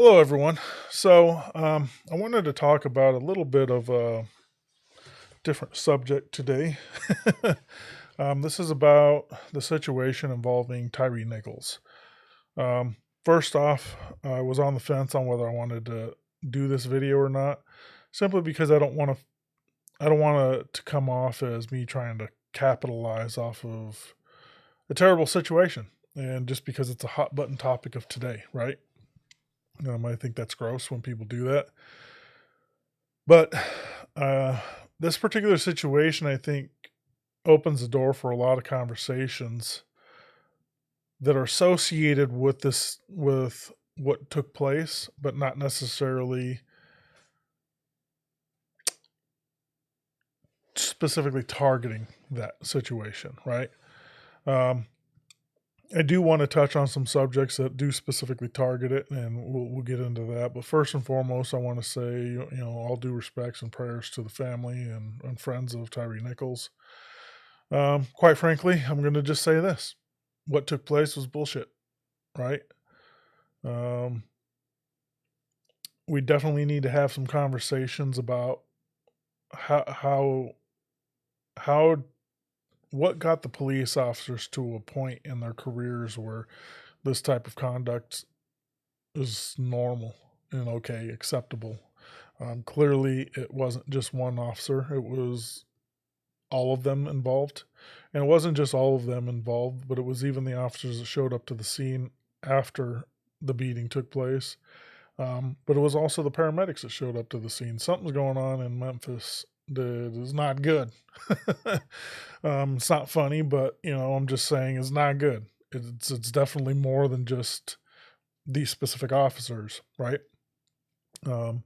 Hello, everyone. I wanted to talk about a little bit of a different subject today. This is about the situation involving Tyre Nichols. First off, I was on the fence on whether I wanted to do this video or not, simply because I don't want it to come off as me trying to capitalize off of a terrible situation, and just because it's a hot button topic of today, right? I think that's gross when people do that. But uh, this particular situation, I think, opens the door for a lot of conversations that are associated with with what took place, but not necessarily specifically targeting that situation, right? Um, I do want to touch on some subjects that do specifically target it, and we'll get into that. But first and foremost, I want to say, all due respects and prayers to the family and friends of Tyre Nichols. Quite frankly, I'm going to just say this: what took place was bullshit, right? Um, we definitely need to have some conversations about how how how what got the police officers to a point in their careers where this type of conduct is normal and okay, acceptable. Clearly, it wasn't just one officer; it was all of them involved. And it wasn't just all of them involved, but it was even the officers that showed up to the scene after the beating took place. But it was also the paramedics that showed up to the scene. Something's going on in Memphis that is not good. It's not funny, but I'm just saying it's not good. It's definitely more than just these specific officers, right? Um,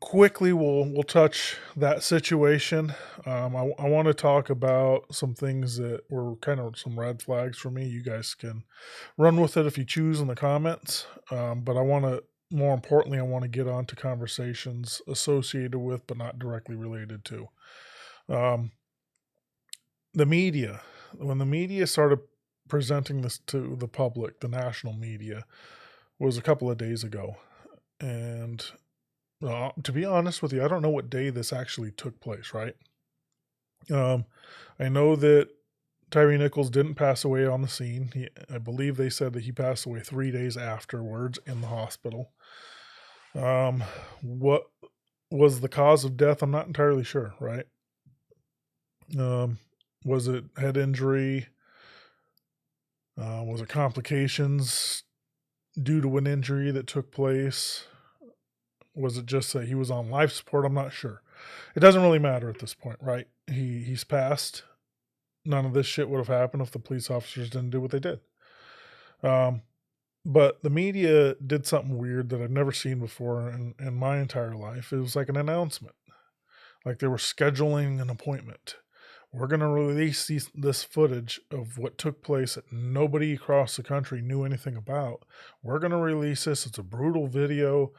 Quickly, we'll touch that situation. I want to talk about some things that were kind of some red flags for me. You guys can run with it if you choose in the comments. But more importantly, I want to get on to conversations associated with, but not directly related to, um, the media. When the media started presenting this to the public, the national media, was a couple of days ago, and to be honest with you, I don't know what day this actually took place, right? Um, I know that Tyre Nichols didn't pass away on the scene. I believe they said that he passed away 3 days afterwards in the hospital. Um, what was the cause of death? I'm not entirely sure, right? Um, was it head injury? Was it complications due to an injury that took place? Was it just that he was on life support? I'm not sure. It doesn't really matter at this point, right? He's passed. None of this shit would have happened if the police officers didn't do what they did. Um, but the media did something weird that I've never seen before in my entire life. It was like an announcement, like they were scheduling an appointment. We're going to release this footage of what took place that nobody across the country knew anything about. We're going to release this. It's a brutal video.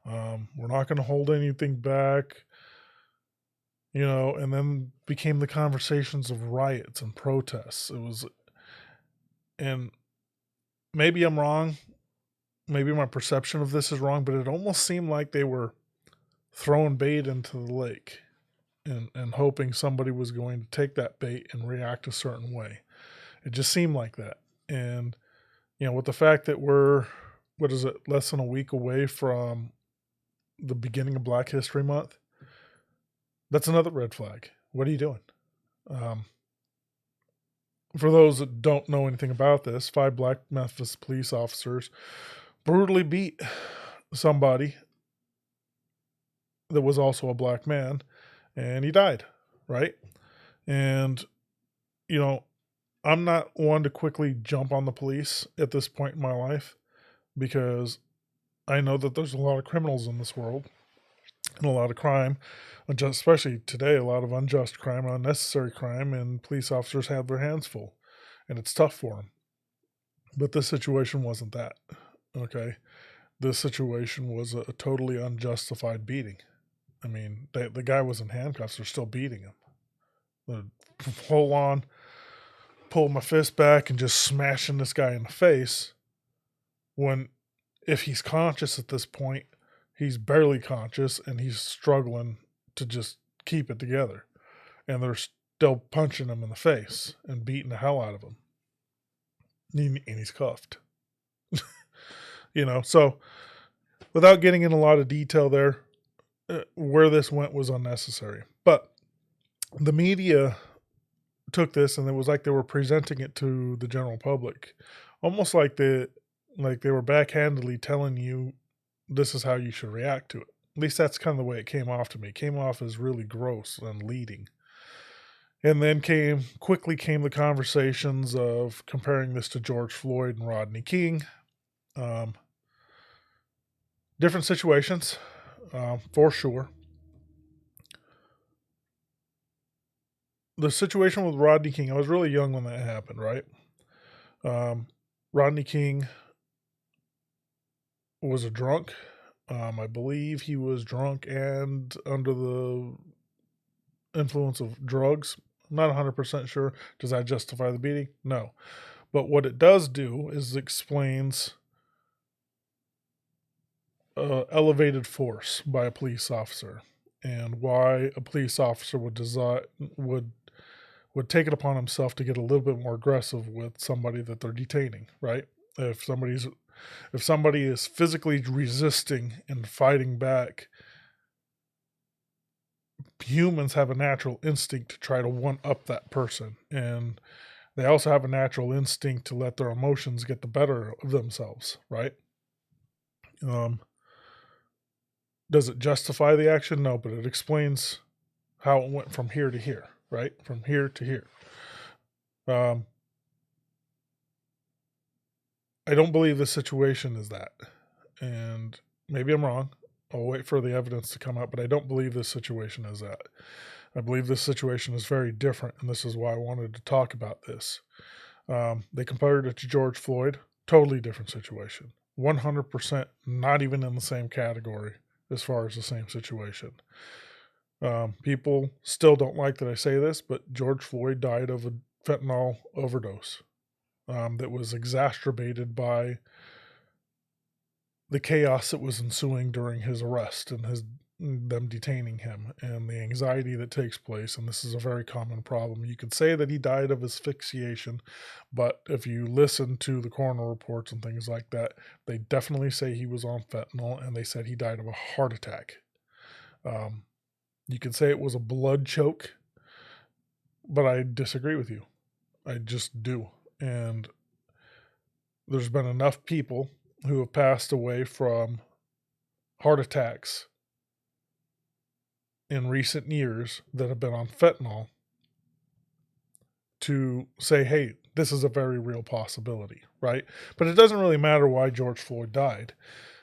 We're not going to hold anything back. And then became the conversations of riots and protests. And maybe I'm wrong. Maybe my perception of this is wrong, but it almost seemed like they were throwing bait into the lake and hoping somebody was going to take that bait and react a certain way. It just seemed like that. And, with the fact that we're, what is it, less than a week away from the beginning of Black History Month, that's another red flag. What are you doing? For those that don't know anything about this, 5 Black Memphis police officers brutally beat somebody that was also a black man, and he died, right? And, you know, I'm not one to quickly jump on the police at this point in my life because I know that there's a lot of criminals in this world and a lot of crime, especially today, a lot of unjust crime, unnecessary crime, and police officers have their hands full, and it's tough for them. But this situation wasn't that, okay? This situation was a totally unjustified beating. I mean, the guy was in handcuffs. They're still beating him. Full on, pull my fist back and just smashing this guy in the face. when, if he's conscious at this point, he's barely conscious and he's struggling to just keep it together. And they're still punching him in the face and beating the hell out of him. And he's cuffed. So without getting in a lot of detail there, where this went was unnecessary. But the media took this and it was like they were presenting it to the general public, almost like they were backhandedly telling you this is how you should react to it. At least that's kind of the way it came off to me. It came off as really gross and leading. And then quickly came the conversations of comparing this to George Floyd and Rodney King. Different situations, for sure. The situation with Rodney King, I was really young when that happened, right? Rodney King was a drunk. I believe he was drunk and under the influence of drugs. I'm not 100% sure. Does that justify the beating? No. But what it does do is explains elevated force by a police officer and why a police officer would take it upon himself to get a little bit more aggressive with somebody that they're detaining, right? If somebody is physically resisting and fighting back, humans have a natural instinct to try to one-up that person. And they also have a natural instinct to let their emotions get the better of themselves, right? Does it justify the action? No, but it explains how it went from here to here, right? From here to here. I don't believe this situation is that. And maybe I'm wrong. I'll wait for the evidence to come out, but I don't believe this situation is that. I believe this situation is very different, and this is why I wanted to talk about this. They compared it to George Floyd. Totally different situation. 100% not even in the same category as far as the same situation. People still don't like that I say this, but George Floyd died of a fentanyl overdose that was exacerbated by the chaos that was ensuing during his arrest and them detaining him and the anxiety that takes place. And this is a very common problem. You could say that he died of asphyxiation, but if you listen to the coroner reports and things like that, they definitely say he was on fentanyl, and they said he died of a heart attack. You could say it was a blood choke, but I disagree with you. I just do. And there's been enough people who have passed away from heart attacks in recent years that have been on fentanyl to say, hey, this is a very real possibility, right? But it doesn't really matter why George Floyd died,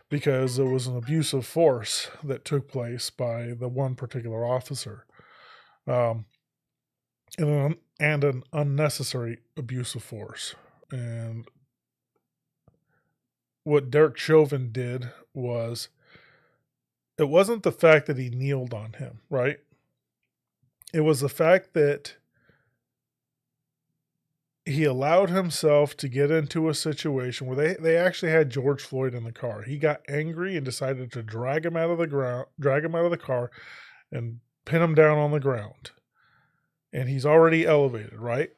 because it was an abuse of force that took place by the one particular officer, and an unnecessary abuse of force. And what Derek Chauvin did was, it wasn't the fact that he kneeled on him, right? It was the fact that he allowed himself to get into a situation where they actually had George Floyd in the car. He got angry and decided to drag him out of the car and pin him down on the ground. And he's already elevated, right?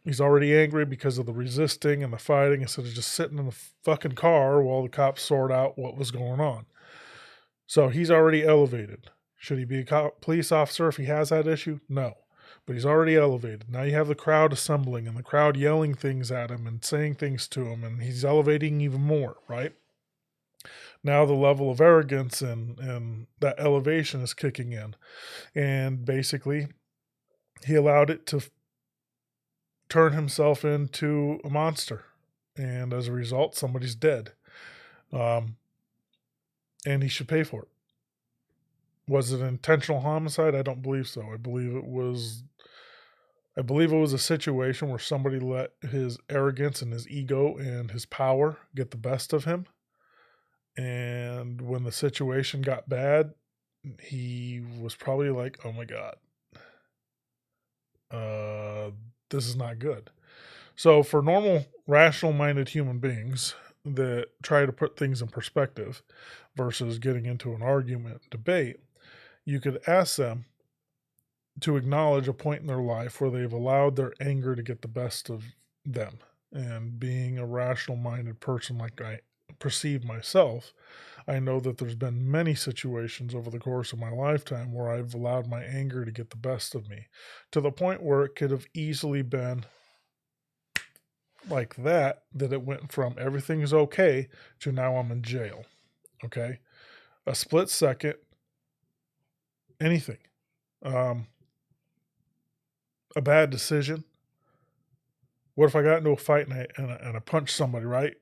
He's already angry because of the resisting and the fighting, instead of just sitting in the fucking car while the cops sort out what was going on. So he's already elevated. Should he be a police officer if he has that issue? No. But he's already elevated. Now you have the crowd assembling and the crowd yelling things at him and saying things to him, and he's elevating even more, right? Now the level of arrogance and that elevation is kicking in. And basically, he allowed it to turn himself into a monster. And as a result, somebody's dead. And he should pay for it. Was it intentional homicide? I don't believe so. I believe it was a situation where somebody let his arrogance and his ego and his power get the best of him. And when the situation got bad, he was probably like, oh my God, this is not good. So for normal, rational-minded human beings, that try to put things in perspective versus getting into an argument, debate, you could ask them to acknowledge a point in their life where they've allowed their anger to get the best of them. And being a rational minded person like I perceive myself, I know that there's been many situations over the course of my lifetime where I've allowed my anger to get the best of me to the point where it could have easily been like that it went from everything is okay to now I'm in jail. Okay. A split second, anything. A bad decision. What if I got into a fight and I punched somebody, right?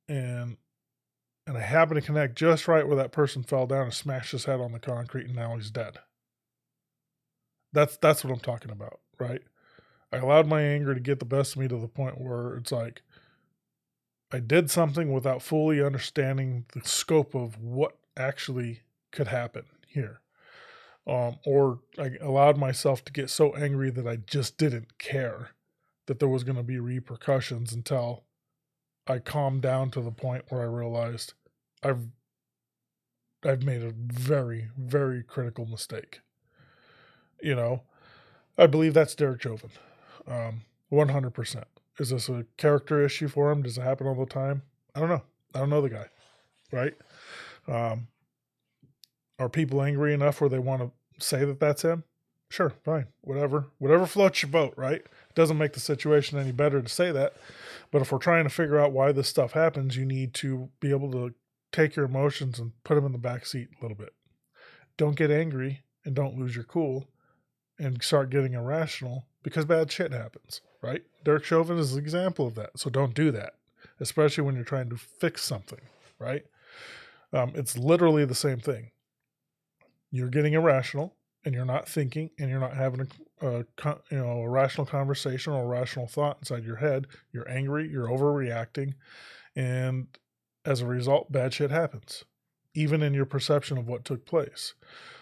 And I happen to connect just right where that person fell down and smashed his head on the concrete and now he's dead. That's what I'm talking about, right? I allowed my anger to get the best of me to the point where it's like I did something without fully understanding the scope of what actually could happen here. Or I allowed myself to get so angry that I just didn't care that there was going to be repercussions until I calmed down to the point where I realized I've made a very, very critical mistake. You know, I believe that's Derek Chauvin. 100%. Is this a character issue for him? Does it happen all the time? I don't know. I don't know the guy, right? Are people angry enough where they want to say that that's him? Sure, fine, whatever floats your boat, right? It doesn't make the situation any better to say that. But if we're trying to figure out why this stuff happens, you need to be able to take your emotions and put them in the back seat a little bit. Don't get angry and don't lose your cool and start getting irrational because bad shit happens, right? Derek Chauvin is an example of that. So don't do that, especially when you're trying to fix something, right? It's literally the same thing. You're getting irrational and you're not thinking and you're not having a rational conversation or a rational thought inside your head. You're angry, you're overreacting, and as a result, bad shit happens, even in your perception of what took place.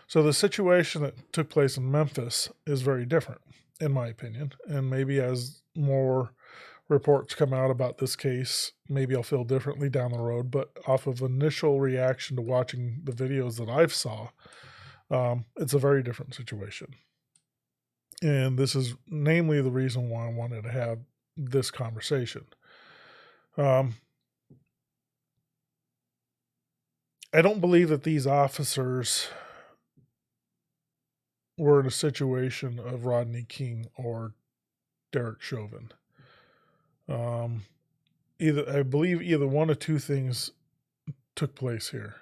So the situation that took place in Memphis is very different, in my opinion. And maybe as more reports come out about this case, maybe I'll feel differently down the road. But off of initial reaction to watching the videos that I've saw, it's a very different situation. And this is namely the reason why I wanted to have this conversation. I don't believe that these officers were in a situation of Rodney King or Derek Chauvin. I believe either one of two things took place here.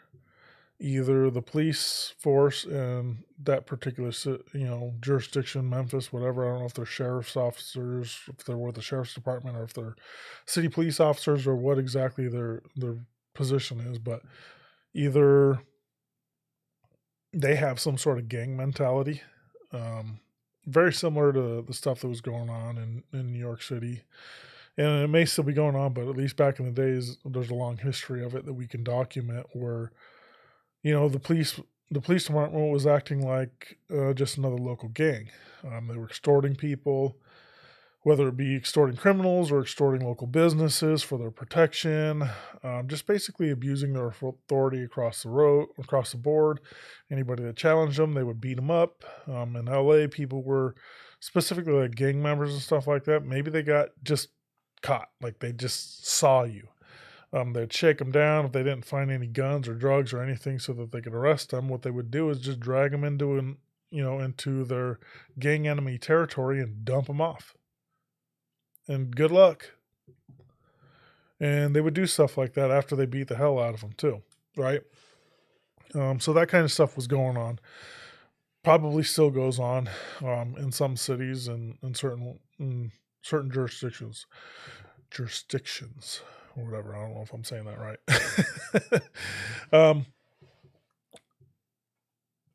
Either the police force in that particular, jurisdiction, Memphis, whatever. I don't know if they're sheriff's officers, if they're with the sheriff's department, or if they're city police officers, or what exactly their position is. But either they have some sort of gang mentality, very similar to the stuff that was going on in New York City. And it may still be going on, but at least back in the days, there's a long history of it that we can document where, the police department was acting like just another local gang. They were extorting people, whether it be extorting criminals or extorting local businesses for their protection, just basically abusing their authority across the board. Anybody that challenged them, they would beat them up. In LA, people were specifically like gang members and stuff like that. Maybe they got just caught, like they just saw you. They'd shake them down if they didn't find any guns or drugs or anything so that they could arrest them. What they would do is just drag them into their gang enemy territory and dump them off. And good luck. And they would do stuff like that after they beat the hell out of them too, right? So that kind of stuff was going on. Probably still goes on in some cities and in certain jurisdictions. Or whatever. I don't know if I'm saying that right.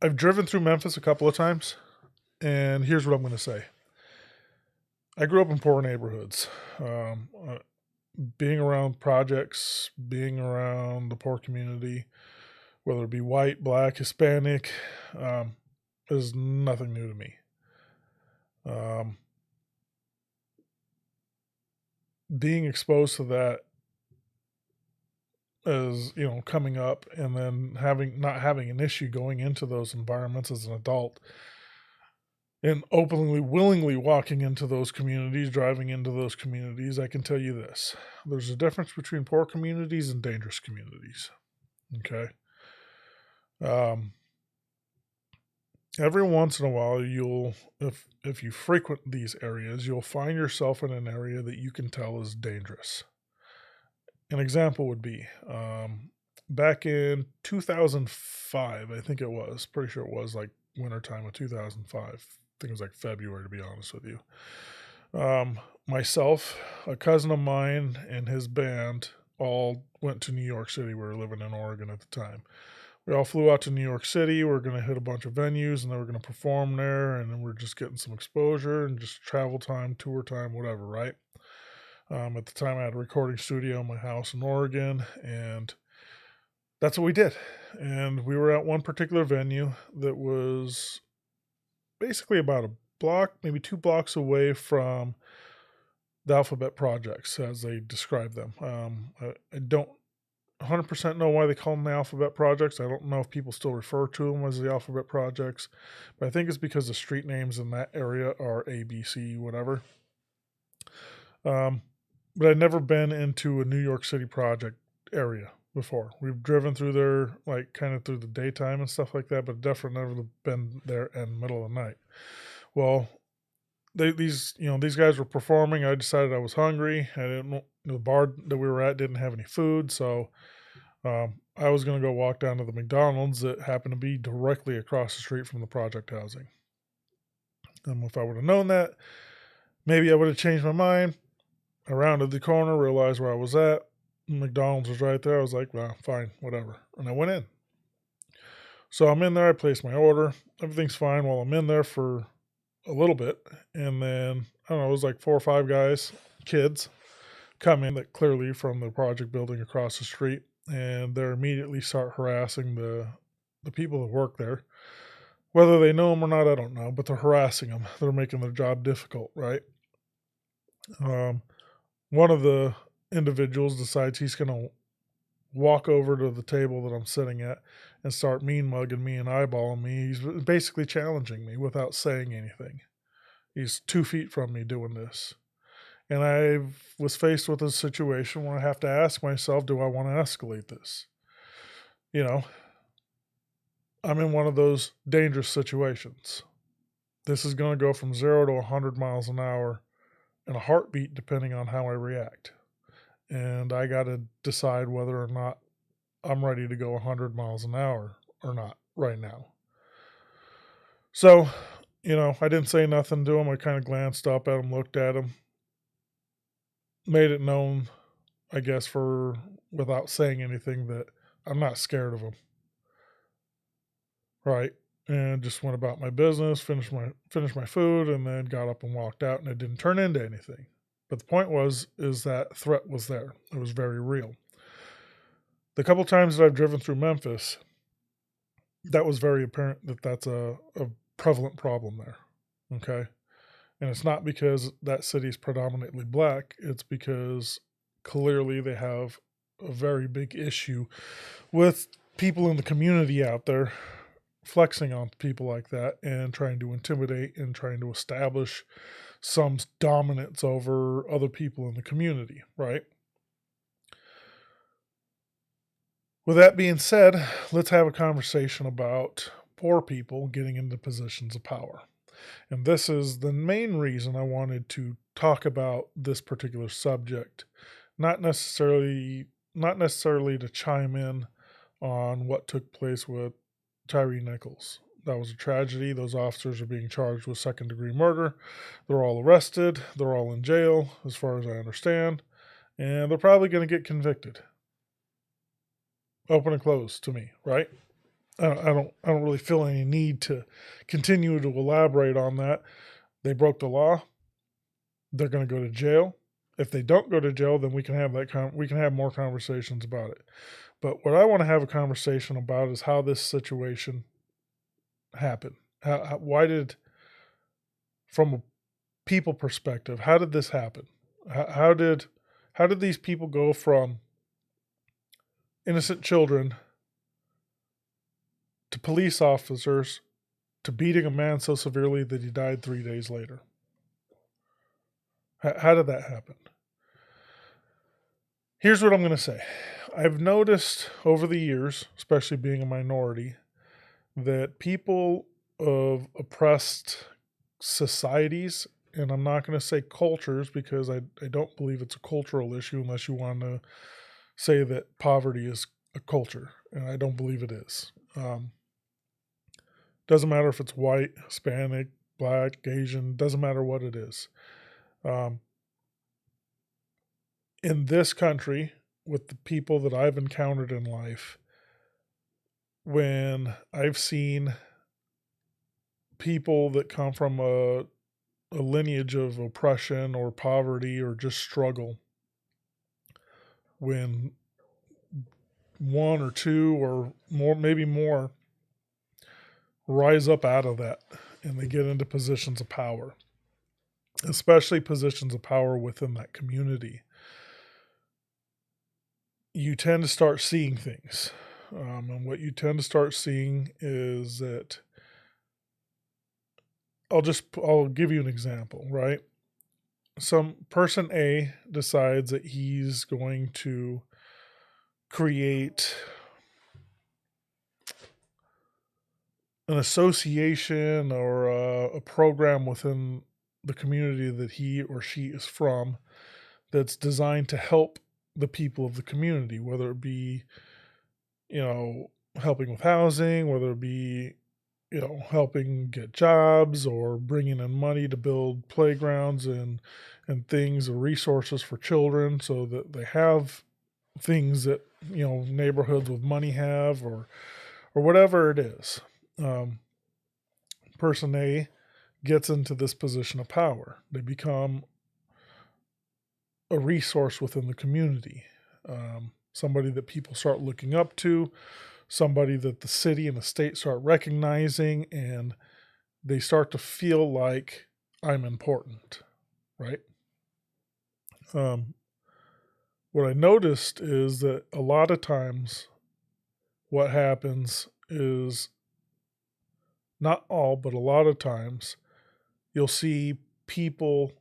I've driven through Memphis a couple of times, and here's what I'm going to say. I grew up in poor neighborhoods. Being around projects, being around the poor community, whether it be white, black, Hispanic, is nothing new to me. Being exposed to that as coming up, and then not having an issue going into those environments as an adult, and openly, willingly walking into those communities, driving into those communities, I can tell you this: there's a difference between poor communities and dangerous communities. Okay. Um, every once in a while, if you frequent these areas, you'll find yourself in an area that you can tell is dangerous. An example would be back in 2005, I think it was, pretty sure it was like wintertime of 2005. I think it was like February, to be honest with you. Myself, a cousin of mine, and his band all went to New York City. We were living in Oregon at the time. We all flew out to New York City. We are going to hit a bunch of venues, and then we're going to perform there, and then we're just getting some exposure and just travel time, tour time, whatever, right? At the time, I had a recording studio in my house in Oregon, and that's what we did. And we were at one particular venue that was basically about a block, maybe 2 blocks away from the Alphabet Projects, as they describe them. I don't 100% know why they call them the Alphabet Projects. I don't know if people still refer to them as the Alphabet Projects, but I think it's because the street names in that area are A, B, C, whatever. But I'd never been into a New York City project area before. We've driven through there, like kind of through the daytime and stuff like that, but definitely never been there in the middle of the night. Well, these guys were performing. I decided I was hungry. I didn't know, the bar that we were at didn't have any food, so I was going to go walk down to the McDonald's that happened to be directly across the street from the project housing. And if I would have known that, maybe I would have changed my mind. I rounded the corner, realized where I was at. McDonald's was right there. I was like, well, fine, whatever. And I went in. So I'm in there. I placed my order. Everything's fine while I'm in there for a little bit. And then, I don't know, it was like 4 or 5 guys, kids, come in that clearly from the project building across the street. And they immediately start harassing the people that work there. Whether they know them or not, I don't know. But they're harassing them. They're making their job difficult, right? One of the individuals decides he's going to walk over to the table that I'm sitting at and start mean mugging me and eyeballing me. He's basically challenging me without saying anything. He's 2 feet from me doing this. And I was faced with a situation where I have to ask myself, do I want to escalate this? I'm in one of those dangerous situations. This is going to go from 0 to 100 miles an hour in a heartbeat, depending on how I react. And I got to decide whether or not I'm ready to go 100 miles an hour or not right now. So, I didn't say nothing to him. I kind of glanced up at him, looked at him, made it known, I guess, without saying anything, that I'm not scared of him. Right? And just went about my business, finished my food, and then got up and walked out, and it didn't turn into anything. But the point is that threat was there. It was very real. The couple times that I've driven through Memphis, that was very apparent that that's a prevalent problem there. Okay? And it's not because that city is predominantly black. It's because clearly they have a very big issue with people in the community out there flexing on people like that and trying to intimidate and trying to establish some dominance over other people in the community, right? With that being said, let's have a conversation about poor people getting into positions of power. And this is the main reason I wanted to talk about this particular subject, not necessarily to chime in on what took place with Tyre Nichols. That was a tragedy. Those officers are being charged with second-degree murder. They're all arrested. They're all in jail, as far as I understand. And they're probably going to get convicted. Open and close to me, right? I don't really feel any need to continue to elaborate on that. They broke the law. They're going to go to jail. If they don't go to jail, then we can have more conversations about it. But what I want to have a conversation about is how this situation happened. Why did, from a people perspective, how did this happen? How did these people go from innocent children to police officers to beating a man so severely that he died 3 days later? How did that happen? Here's what I'm going to say. I've noticed over the years, especially being a minority, that people of oppressed societies, and I'm not going to say cultures because I don't believe it's a cultural issue unless you want to say that poverty is a culture, and I don't believe it is. Doesn't matter if it's white, Hispanic, black, Asian, doesn't matter what it is. In this country, with the people that I've encountered in life, when I've seen people that come from a lineage of oppression or poverty or just struggle, when one or two or more, maybe more, rise up out of that and they get into positions of power, especially positions of power within that community, you tend to start seeing things. And what you tend to start seeing is that I'll give you an example, right? Some person A decides that he's going to create an association or a program within the community that he or she is from that's designed to help the people of the community, whether it be, helping with housing, whether it be, helping get jobs or bringing in money to build playgrounds and things or resources for children so that they have things that, neighborhoods with money have or whatever it is. Person A gets into this position of power. They become a resource within the community, somebody that people start looking up to, somebody that the city and the state start recognizing, and they start to feel like I'm important, right? What I noticed is that a lot of times what happens is, not all, but a lot of times, you'll see people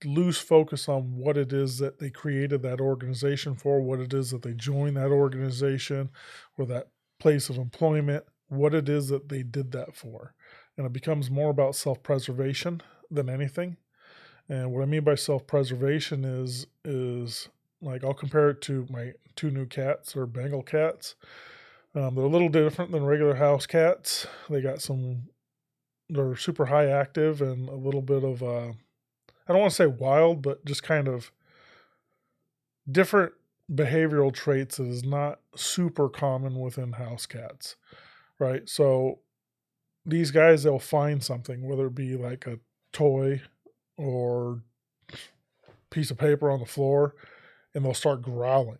lose focus on what it is that they created that organization for, what it is that they joined that organization or that place of employment, what it is that they did that for. And it becomes more about self-preservation than anything. And what I mean by self-preservation is like, I'll compare it to my 2 new cats, or Bengal cats. They're a little different than regular house cats. They're super high active and a little bit of, I don't want to say wild, but just kind of different behavioral traits that is not super common within house cats, right? So these guys, they'll find something, whether it be like a toy or piece of paper on the floor, and they'll start growling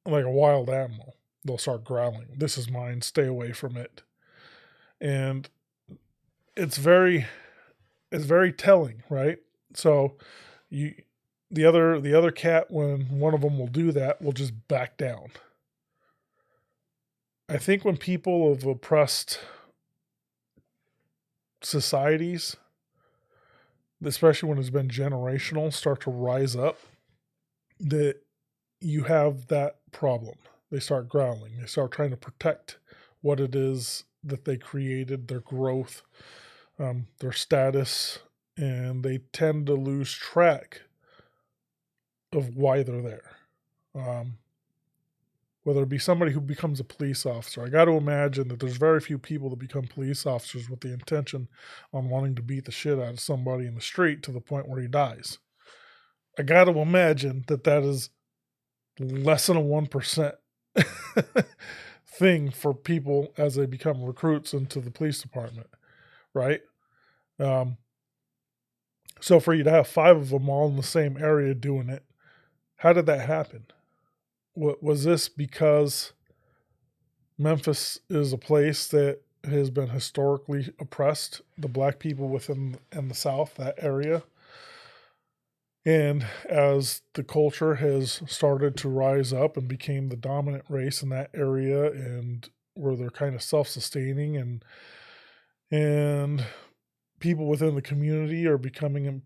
like a wild animal. They'll start growling. This is mine. Stay away from it. And it's very telling, right? So the other cat, when one of them will do that, will just back down. I think when people of oppressed societies, especially when it's been generational, start to rise up, that you have that problem. They start growling. They start trying to protect what it is that they created, their growth, their status, and they tend to lose track of why they're there. Whether it be somebody who becomes a police officer. I got to imagine that there's very few people that become police officers with the intention on wanting to beat the shit out of somebody in the street to the point where he dies. I got to imagine that is less than a 1% thing for people as they become recruits into the police department, right? So for you to have 5 of them all in the same area doing it, how did that happen? Was this because Memphis is a place that has been historically oppressed, the black people within and the South, that area? And as the culture has started to rise up and became the dominant race in that area, and where they're kind of self-sustaining, and people within the community are becoming,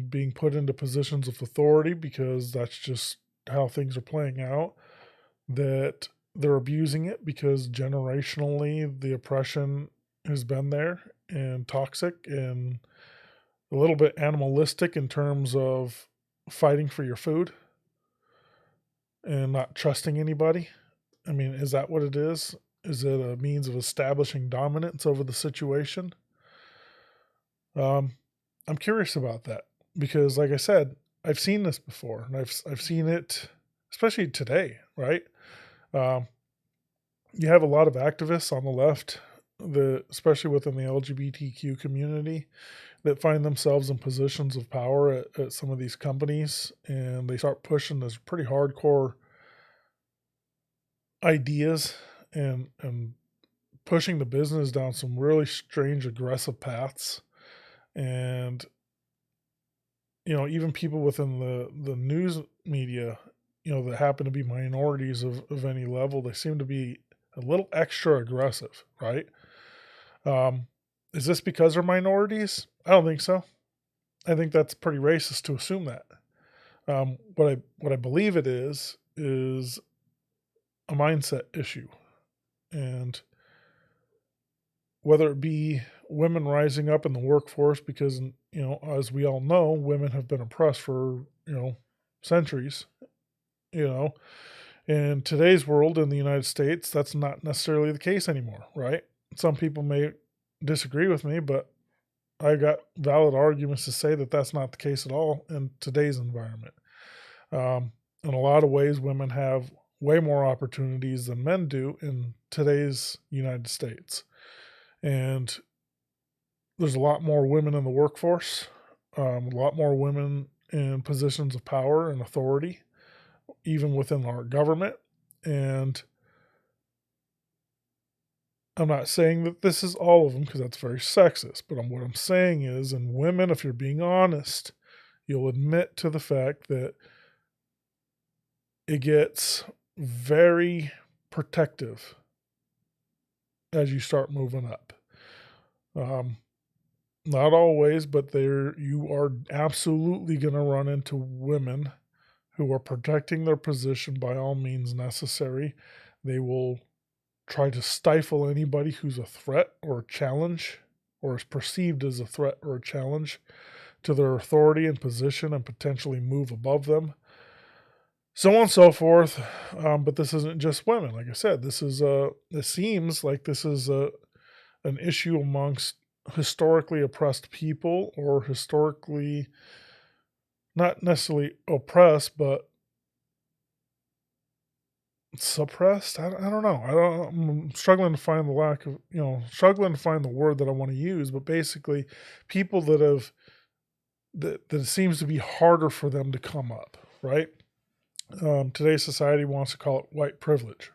being put into positions of authority because that's just how things are playing out, that they're abusing it because generationally the oppression has been there and toxic and a little bit animalistic in terms of fighting for your food and not trusting anybody. I mean, is that what it is? Is it a means of establishing dominance over the situation? Um, I'm curious about that because, like I said, I've seen this before, and I've seen it, especially today, right? Um, you have a lot of activists on the left, especially within the LGBTQ community, that find themselves in positions of power at some of these companies, and they start pushing this pretty hardcore ideas and pushing the business down some really strange, aggressive paths. And even people within the news media, that happen to be minorities of any level, they seem to be a little extra aggressive, right? Um, is this because they're minorities? I don't think so. I think that's pretty racist to assume that. What I believe it is a mindset issue, and whether it be women rising up in the workforce, because as we all know, women have been oppressed for centuries. You know, in today's world in the United States, that's not necessarily the case anymore, right? Some people may disagree with me, but I got valid arguments to say that that's not the case at all in today's environment. In a lot of ways, women have way more opportunities than men do in today's United States. And there's a lot more women in the workforce, a lot more women in positions of power and authority, even within our government. And I'm not saying that this is all of them because that's very sexist, but what I'm saying is, in women, if you're being honest, you'll admit to the fact that it gets very protective as you start moving up. Not always, but you are absolutely going to run into women who are protecting their position by all means necessary. They will try to stifle anybody who's a threat or a challenge, or is perceived as a threat or a challenge to their authority and position, and potentially move above them, so on and so forth. But this isn't just women. Like I said, it seems like this is an issue amongst historically oppressed people, or historically not necessarily oppressed, but suppressed. I don't know. I'm struggling to find struggling to find the word that I want to use, but basically people that it seems to be harder for them to come up, right? Today's society wants to call it white privilege.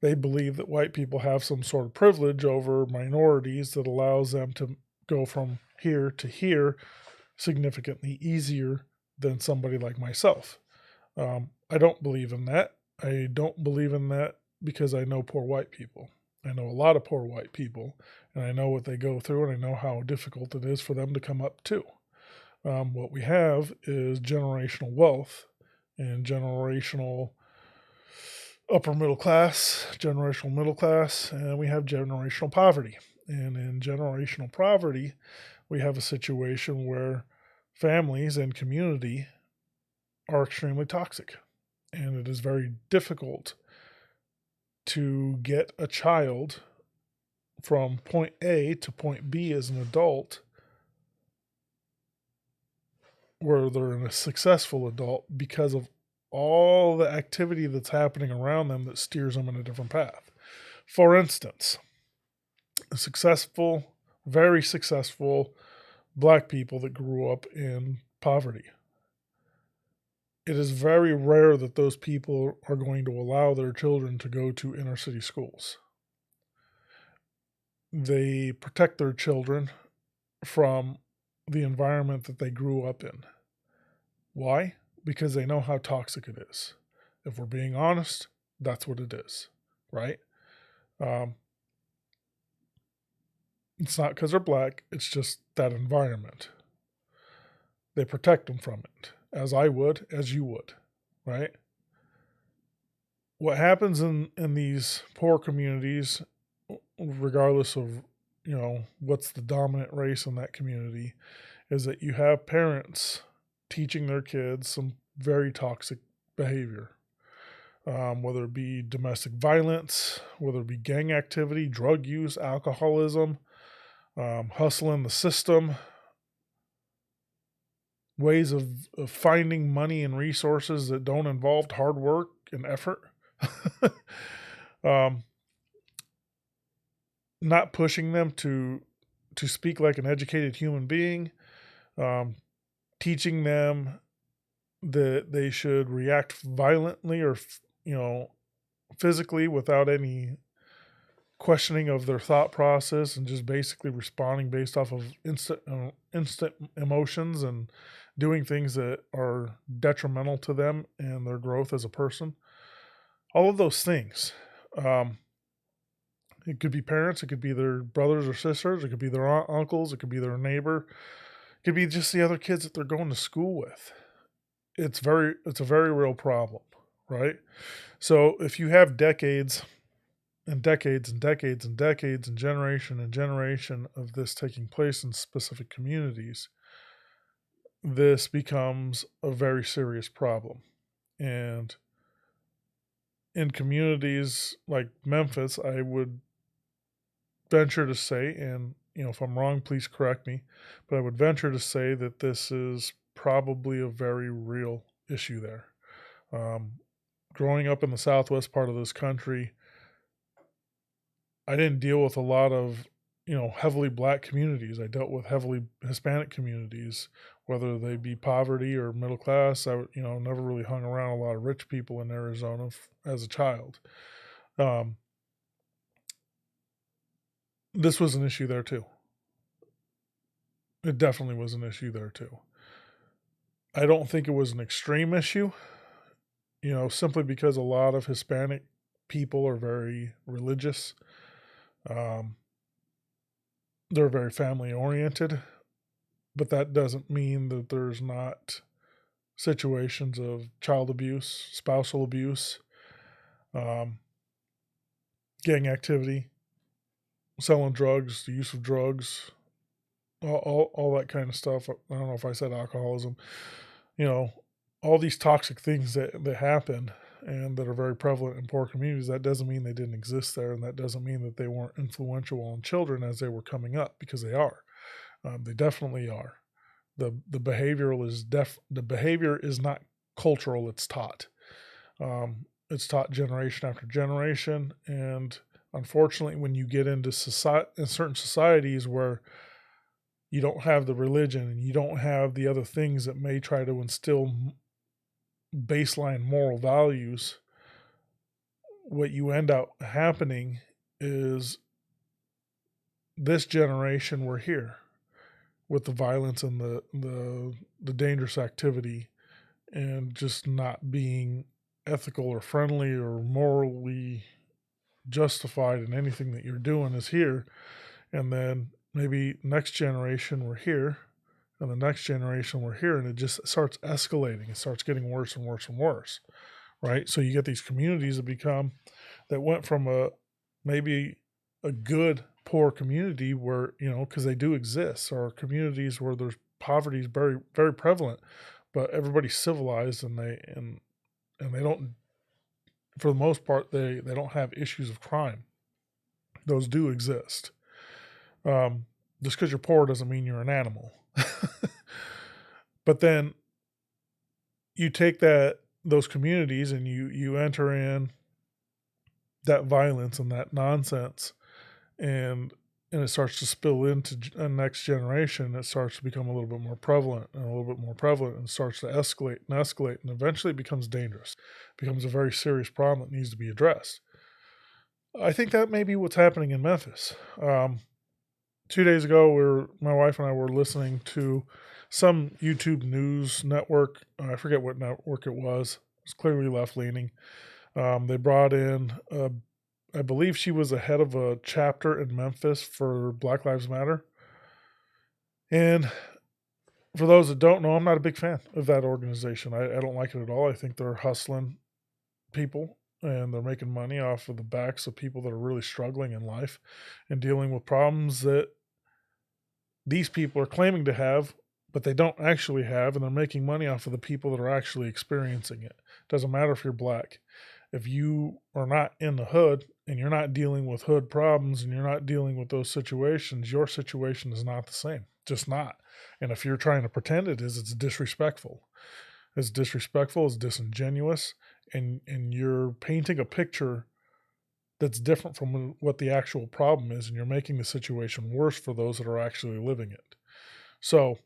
They believe that white people have some sort of privilege over minorities that allows them to go from here to here significantly easier than somebody like myself. I don't believe in that. I don't believe in that because I know poor white people. I know a lot of poor white people, and I know what they go through, and I know how difficult it is for them to come up too. What we have is generational wealth and generational upper middle class, generational middle class, and we have generational poverty. And in generational poverty, we have a situation where families and community are extremely toxic. And it is very difficult to get a child from point A to point B as an adult, where they're a successful adult, because of all the activity that's happening around them that steers them in a different path. For instance, very successful black people that grew up in poverty. It is very rare that those people are going to allow their children to go to inner city schools. They protect their children from the environment that they grew up in. Why? Because they know how toxic it is. If we're being honest, that's what it is, right? Um, it's not because they're black, it's just that environment. They protect them from it, as I would, as you would, right? What happens in these poor communities, regardless of, what's the dominant race in that community, is that you have parents teaching their kids some very toxic behavior, whether it be domestic violence, whether it be gang activity, drug use, alcoholism, hustling the system, ways of finding money and resources that don't involve hard work and effort. um, Not pushing them to speak like an educated human being, um, teaching them that they should react violently or physically without any questioning of their thought process, and just basically responding based off of instant emotions and doing things that are detrimental to them and their growth as a person. All of those things. It could be parents, it could be their brothers or sisters, it could be their uncles, it could be their neighbor, it could be just the other kids that they're going to school with. It's a very real problem, right? So if you have decades and decades and decades and decades and generation of this taking place in specific communities, this becomes a very serious problem. And in communities like Memphis, I would venture to say, and if I'm wrong, please correct me, but I would venture to say that this is probably a very real issue there. Growing up in the southwest part of this country, I didn't deal with a lot of heavily black communities. I dealt with heavily Hispanic communities, whether they be poverty or middle class. I never really hung around a lot of rich people in Arizona as a child. This was an issue there too. It definitely was an issue there too. I don't think it was an extreme issue, simply because a lot of Hispanic people are very religious. They're very family oriented, but that doesn't mean that there's not situations of child abuse, spousal abuse, gang activity, selling drugs, the use of drugs, all that kind of stuff. I don't know if I said alcoholism, all these toxic things that happen and that are very prevalent in poor communities. That doesn't mean they didn't exist there, and that doesn't mean that they weren't influential on children as they were coming up, because they are. They definitely are. The behavior is not cultural; it's taught. It's taught generation after generation, and unfortunately, when you get into in certain societies where you don't have the religion and you don't have the other things that may try to instill baseline moral values, what you end up happening is this generation, we're here with the violence and the dangerous activity, and just not being ethical or friendly or morally justified in anything that you're doing is here. And then maybe next generation we're here, and the next generation we're here, and it just starts escalating. It starts getting worse and worse and worse, right? So you get these communities that went from maybe a good poor community where, because they do exist, or communities where there's poverty is very, very prevalent, but everybody's civilized, and they don't, for the most part, they don't have issues of crime. Those do exist. Just because you're poor doesn't mean you're an animal. But then you take those communities and you enter in that violence and that nonsense, and it starts to spill into a next generation. It starts to become a little bit more prevalent and a little bit more prevalent, and starts to escalate and escalate, and eventually it becomes dangerous. It becomes a very serious problem that needs to be addressed. I think that may be what's happening in Memphis. 2 days ago, my wife and I were listening to some YouTube news network. I forget what network it was. It's clearly left leaning. They brought in, I believe she was the head of a chapter in Memphis for Black Lives Matter. And for those that don't know, I'm not a big fan of that organization. I don't like it at all. I think they're hustling people and they're making money off of the backs of people that are really struggling in life and dealing with problems that these people are claiming to have, but they don't actually have, and they're making money off of the people that are actually experiencing it. Doesn't matter if you're black. If you are not in the hood and you're not dealing with hood problems and you're not dealing with those situations, your situation is not the same. Just not. And if you're trying to pretend it is, it's disrespectful. It's disrespectful, it's disingenuous, and you're painting a picture that's different from what the actual problem is, and you're making the situation worse for those that are actually living it. So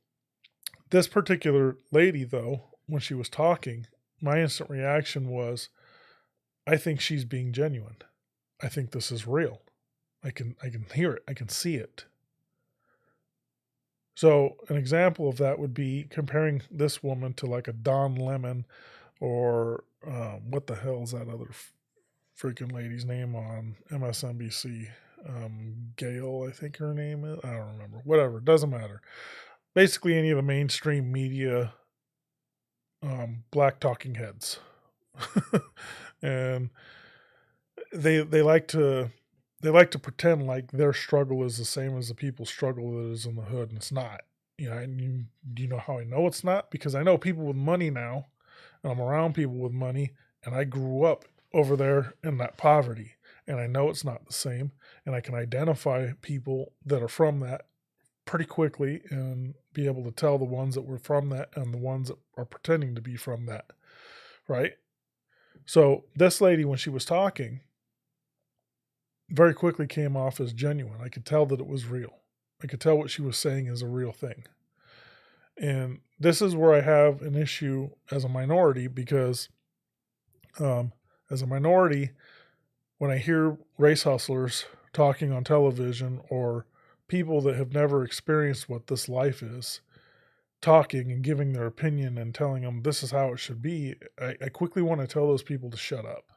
this particular lady, though, when she was talking, my instant reaction was, I think she's being genuine. I think this is real. I can hear it. I can see it. So an example of that would be comparing this woman to like a Don Lemon or what the hell is that other freaking lady's name on MSNBC? Gail, I think her name is. I don't remember. Whatever. Doesn't matter. Basically, any of the mainstream media black talking heads. And they like to pretend like their struggle is the same as the people's struggle that is in the hood, and it's not. And you know how I know it's not? Because I know people with money now, and I'm around people with money, and I grew up over there in that poverty, and I know it's not the same, and I can identify people that are from that pretty quickly and be able to tell the ones that were from that and the ones that are pretending to be from that, right? So this lady, when she was talking, very quickly came off as genuine. I could tell that it was real. I could tell what she was saying is a real thing. And this is where I have an issue as a minority, because as a minority, when I hear race hustlers talking on television or people that have never experienced what this life is talking and giving their opinion and telling them this is how it should be, I quickly want to tell those people to shut up.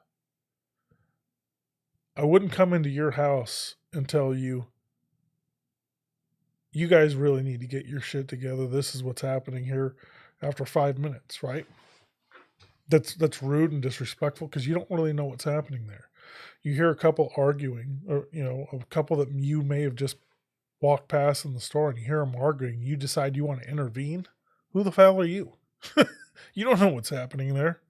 I wouldn't come into your house and tell you, you guys really need to get your shit together. This is what's happening here after 5 minutes, right? That's rude and disrespectful because you don't really know what's happening there. You hear a couple arguing, or a couple that you may have just walked past in the store, and you hear them arguing. You decide you want to intervene. Who the hell are you? You don't know what's happening there.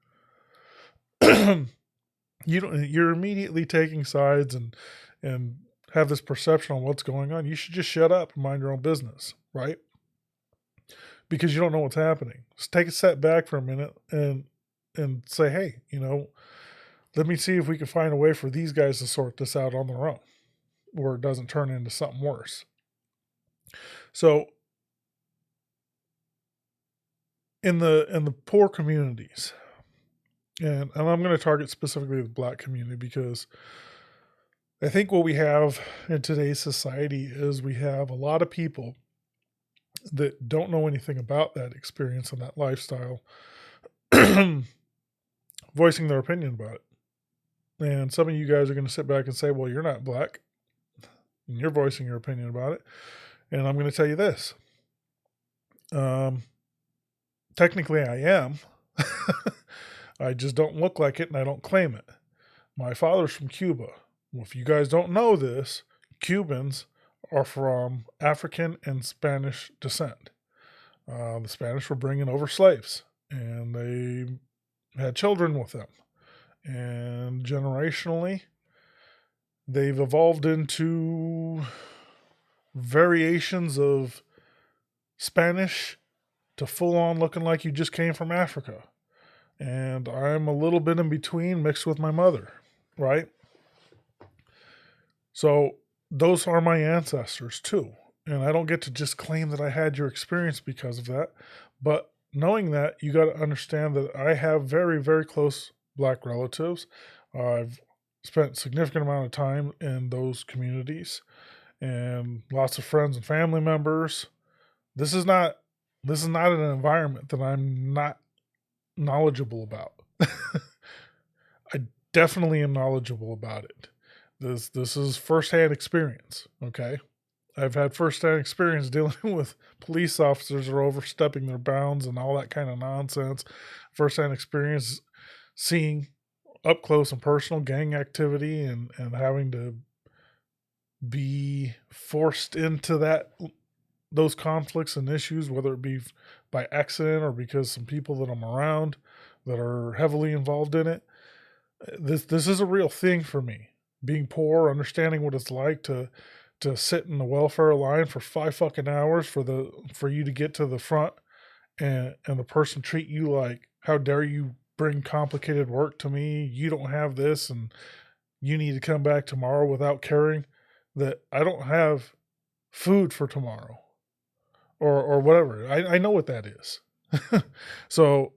You're immediately taking sides and have this perception on what's going on. You should just shut up and mind your own business, right? Because you don't know what's happening. Just take a step back for a minute and say, hey, let me see if we can find a way for these guys to sort this out on their own, where it doesn't turn into something worse. So in the poor communities, and I'm going to target specifically the black community, because I think what we have in today's society is we have a lot of people that don't know anything about that experience and that lifestyle voicing their opinion about it. And some of you guys are going to sit back and say, well, you're not black, and you're voicing your opinion about it. And I'm going to tell you this. Technically, I am. I just don't look like it, and I don't claim it. My father's from Cuba. Well, if you guys don't know this, Cubans are from African and Spanish descent. The Spanish were bringing over slaves, and they had children with them. And generationally, they've evolved into variations of Spanish to full on looking like you just came from Africa. And I'm a little bit in between, mixed with my mother, right? So those are my ancestors too. And I don't get to just claim that I had your experience because of that. But knowing that, you got to understand that I have very, very close black relatives. I've spent a significant amount of time in those communities. and lots of friends and family members. This is not an environment that I'm not knowledgeable about. I definitely am knowledgeable about it. This is firsthand experience, okay? I've had firsthand experience dealing with police officers who are overstepping their bounds and all that kind of nonsense. Firsthand experience seeing up close and personal gang activity and having to be forced into those conflicts and issues, whether it be by accident or because some people that I'm around that are heavily involved in it. This is a real thing for me. Being poor, understanding what it's like to sit in the welfare line for 5 fucking hours for you to get to the front, and the person treat you like, how dare you bring complicated work to me? You don't have this, and you need to come back tomorrow, without caring that I don't have food for tomorrow, or whatever. I know what that is. So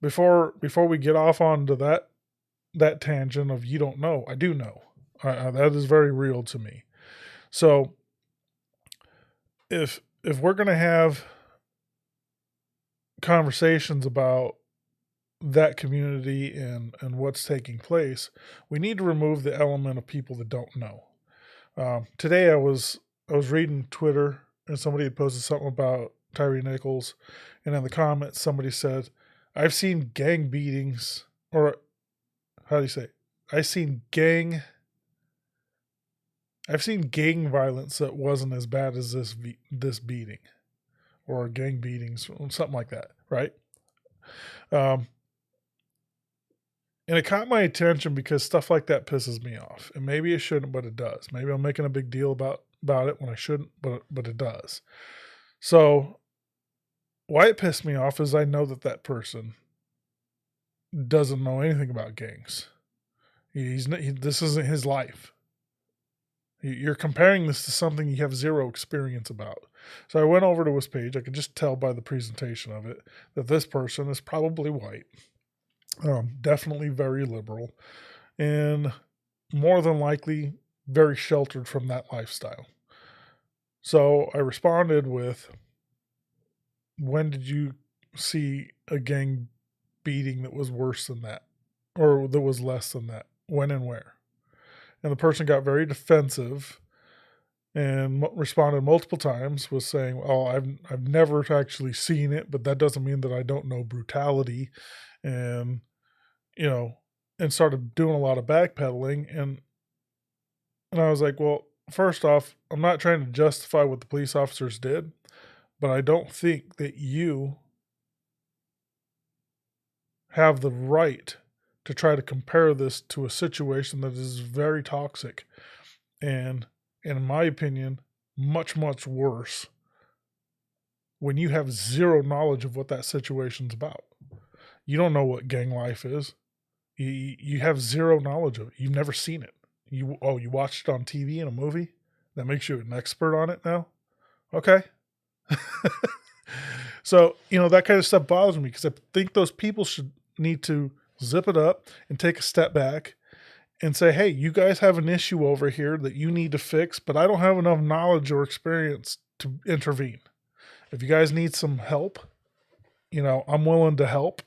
before we get off onto that tangent of you don't know, I do know. That is very real to me. So if we're going to have conversations about that community and what's taking place, we need to remove the element of people that don't know. Today I was reading Twitter, and somebody had posted something about Tyre Nichols, and in the comments somebody said, I've seen gang beatings, or how do you say it? I've seen gang violence that wasn't as bad as this beating, or gang beatings, something like that, right? And it caught my attention because stuff like that pisses me off. And maybe it shouldn't, but it does. Maybe I'm making a big deal about it when I shouldn't, but it does. So why it pissed me off is I know that person doesn't know anything about gangs. This isn't his life. You're comparing this to something you have zero experience about. So I went over to his page. I could just tell by the presentation of it that this person is probably white, definitely very liberal, and more than likely very sheltered from that lifestyle. So I responded with, when did you see a gang beating that was worse than that, or that was less than that? When and where? And the person got very defensive and responded multiple times with saying, "Oh, I've never actually seen it, but that doesn't mean that I don't know brutality," and and started doing a lot of backpedaling. And I was like, well, first off, I'm not trying to justify what the police officers did, but I don't think that you have the right to try to compare this to a situation that is very toxic and, in my opinion, much, much worse when you have zero knowledge of what that situation's about. You don't know what gang life is. You have zero knowledge of it. You've never seen it. You watched it on TV in a movie? That makes you an expert on it now? Okay. So, that kind of stuff bothers me, because I think those people should need to zip it up and take a step back and say, hey, you guys have an issue over here that you need to fix, but I don't have enough knowledge or experience to intervene. If you guys need some help, I'm willing to help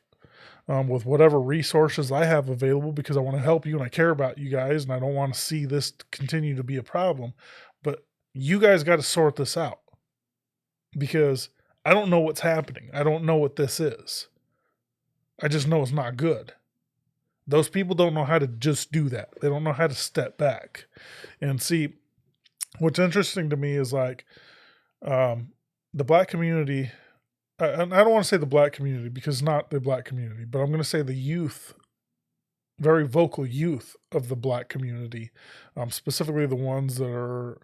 with whatever resources I have available, because I want to help you and I care about you guys and I don't want to see this continue to be a problem. But you guys got to sort this out, because I don't know what's happening. I don't know what this is. I just know it's not good. Those people don't know how to just do that. They don't know how to step back. And see, what's interesting to me is like the black community, and I don't want to say the black community because it's not the black community, but I'm going to say the youth, very vocal youth of the black community, specifically the ones that are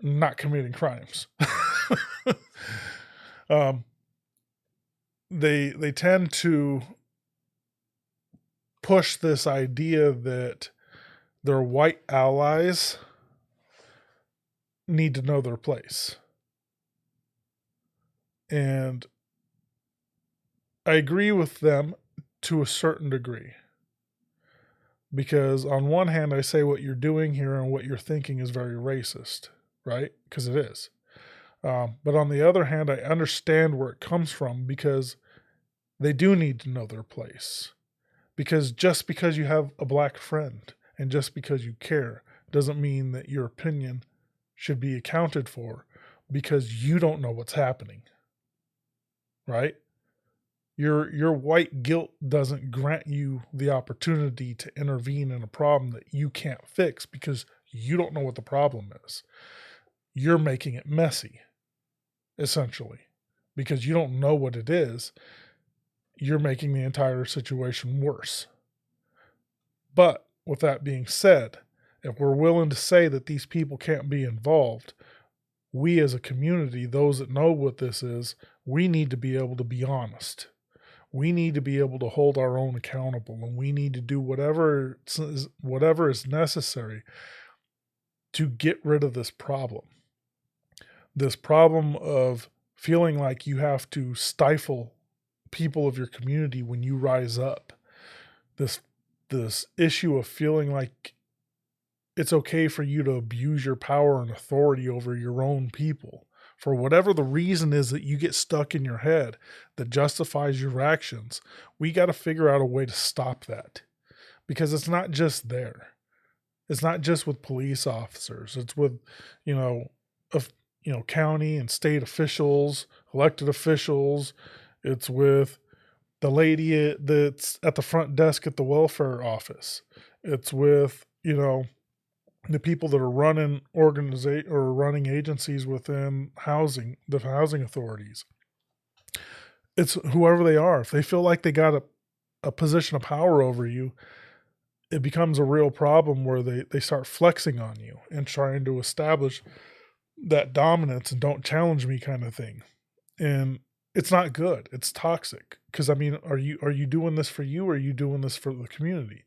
not committing crimes. They tend to push this idea that their white allies need to know their place. And I agree with them to a certain degree. Because on one hand, I say what you're doing here and what you're thinking is very racist. right? Because it is. But on the other hand, I understand where it comes from because they do need to know their place. Because just because you have a black friend and just because you care doesn't mean that your opinion should be accounted for because you don't know what's happening, right? Your white guilt doesn't grant you the opportunity to intervene in a problem that you can't fix because you don't know what the problem is. You're making it messy, essentially, because you don't know what it is. You're making the entire situation worse. But with that being said, if we're willing to say that these people can't be involved, we as a community, those that know what this is, we need to be able to be honest. We need to be able to hold our own accountable, and we need to do whatever is necessary to get rid of this problem. This problem of feeling like you have to stifle people of your community when you rise up. This issue of feeling like it's okay for you to abuse your power and authority over your own people. For whatever the reason is that you get stuck in your head that justifies your actions, we got to figure out a way to stop that. Because it's not just there. It's not just with police officers. It's with, county and state officials, elected officials. It's with the lady that's at the front desk at the welfare office. It's with, the people that are running running agencies within the housing authorities. It's whoever they are. If they feel like they got a position of power over you, it becomes a real problem where they start flexing on you and trying to establish that dominance and don't challenge me kind of thing. And it's not good. It's toxic. Because are you doing this for you or are you doing this for the community?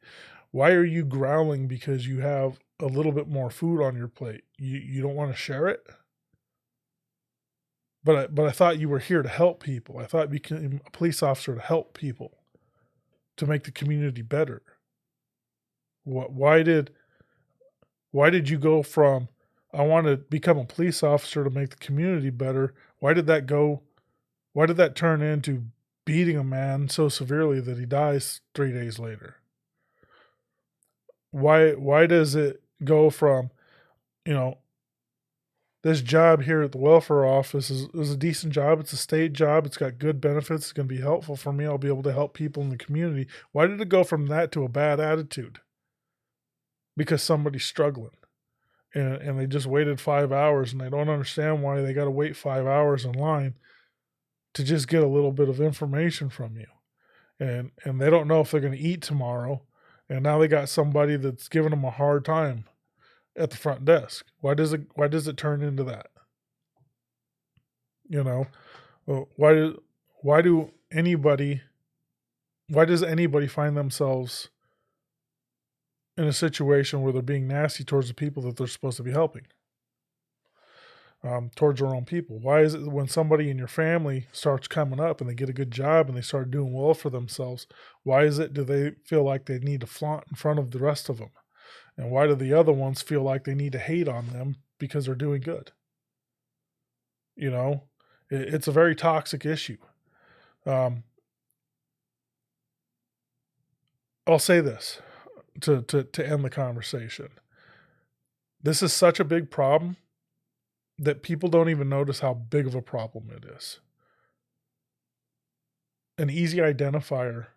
Why are you growling because you have a little bit more food on your plate? You don't want to share it? But I thought you were here to help people. I thought you became a police officer to help people, to make the community better. Why did you go from, I want to become a police officer to make the community better? Why did that turn into beating a man so severely that he dies 3 days later? Why does it go from, this job here at the welfare office is a decent job. It's a state job. It's got good benefits. It's going to be helpful for me. I'll be able to help people in the community. Why did it go from that to a bad attitude? Because somebody's struggling. And they just waited 5 hours, and they don't understand why they got to wait 5 hours in line to just get a little bit of information from you. And they don't know if they're going to eat tomorrow. And now they got somebody that's giving them a hard time at the front desk. Why does it turn into that? Why does anybody find themselves in a situation where they're being nasty towards the people that they're supposed to be helping? Towards their own people. Why is it when somebody in your family starts coming up and they get a good job and they start doing well for themselves, do they feel like they need to flaunt in front of the rest of them? And why do the other ones feel like they need to hate on them because they're doing good? It's a very toxic issue. I'll say this to end the conversation. This is such a big problem that people don't even notice how big of a problem it is. An easy identifier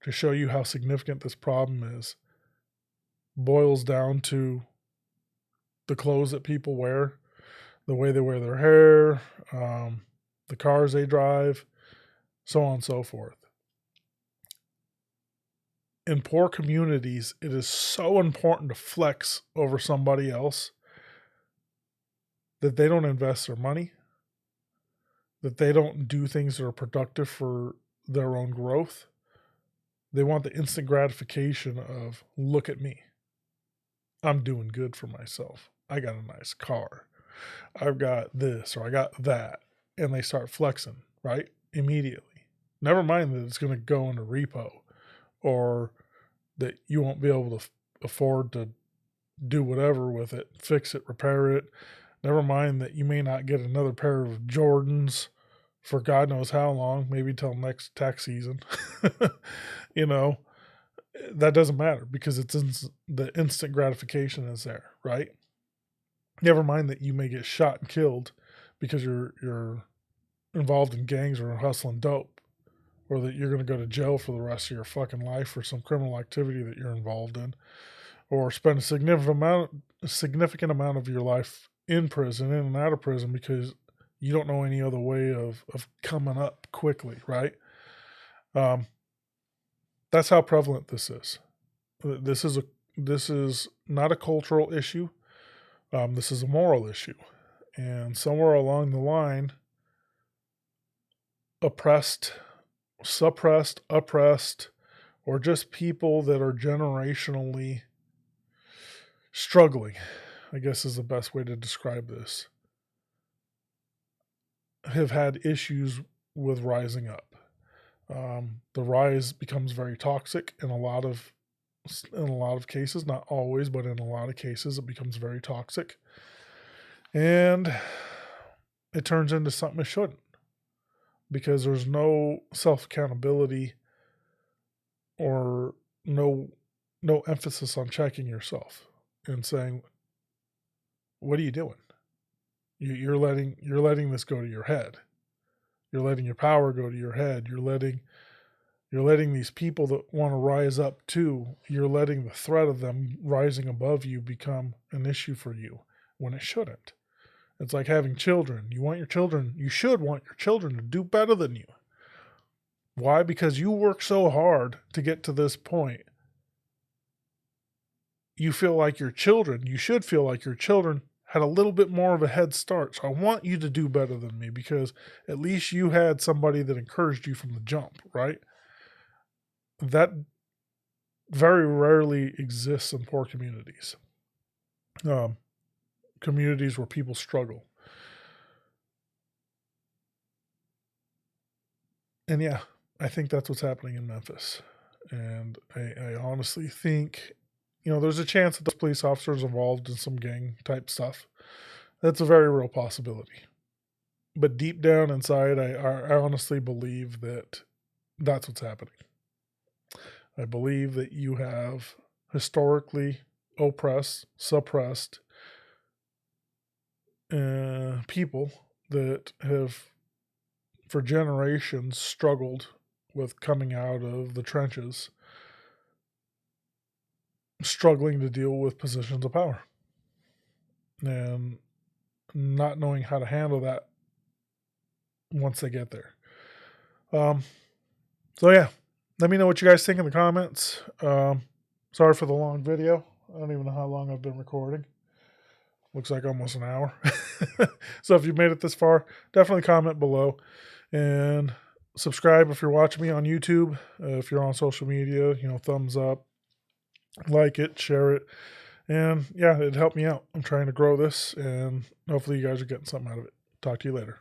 to show you how significant this problem is boils down to the clothes that people wear, the way they wear their hair, the cars they drive, so on and so forth. In poor communities, it is so important to flex over somebody else that they don't invest their money, that they don't do things that are productive for their own growth. They want the instant gratification of, look at me. I'm doing good for myself. I got a nice car. I've got this or I got that. And they start flexing, right? Immediately. Never mind that it's going to go into repo or that you won't be able to afford to do whatever with it, fix it, repair it, Never mind that you may not get another pair of Jordans for God knows how long, maybe till next tax season. You know, that doesn't matter because the instant gratification is there, right? Never mind that you may get shot and killed because you're involved in gangs or hustling dope, or that you're going to go to jail for the rest of your fucking life for some criminal activity that you're involved in, or spend a significant amount of your life in prison, in and out of prison, because you don't know any other way of coming up quickly, right? That's how prevalent this is. This is not a cultural issue. This is a moral issue. And somewhere along the line, suppressed, oppressed, or just people that are generationally struggling, I guess is the best way to describe this, have had issues with rising up. The rise becomes very toxic in a lot of cases, not always, but in a lot of cases it becomes very toxic. And it turns into something it shouldn't, because there's no self-accountability or no emphasis on checking yourself and saying, what are you doing? You're letting this go to your head. You're letting your power go to your head. You're letting these people that want to rise up too, you're letting the threat of them rising above you become an issue for you when it shouldn't. It's like having children. You should want your children to do better than you. Why? Because you work so hard to get to this point. You should feel like your children had a little bit more of a head start. So I want you to do better than me, because at least you had somebody that encouraged you from the jump, right? That very rarely exists in poor communities. Communities where people struggle. And yeah, I think that's what's happening in Memphis. And I honestly think, there's a chance that those police officers are involved in some gang type stuff. That's a very real possibility. But deep down inside, I honestly believe that that's what's happening. I believe that you have historically oppressed, suppressed people that have, for generations, struggled with coming out of the trenches, struggling to deal with positions of power, and not knowing how to handle that once they get there. So yeah, let me know what you guys think in the comments. Sorry for the long video. I don't even know how long I've been recording. Looks like almost an hour. So if you've made it this far, definitely comment below. And subscribe if you're watching me on YouTube. If you're on social media, thumbs up, like it, share it. And yeah, it'd help me out. I'm trying to grow this, and hopefully you guys are getting something out of it. Talk to you later.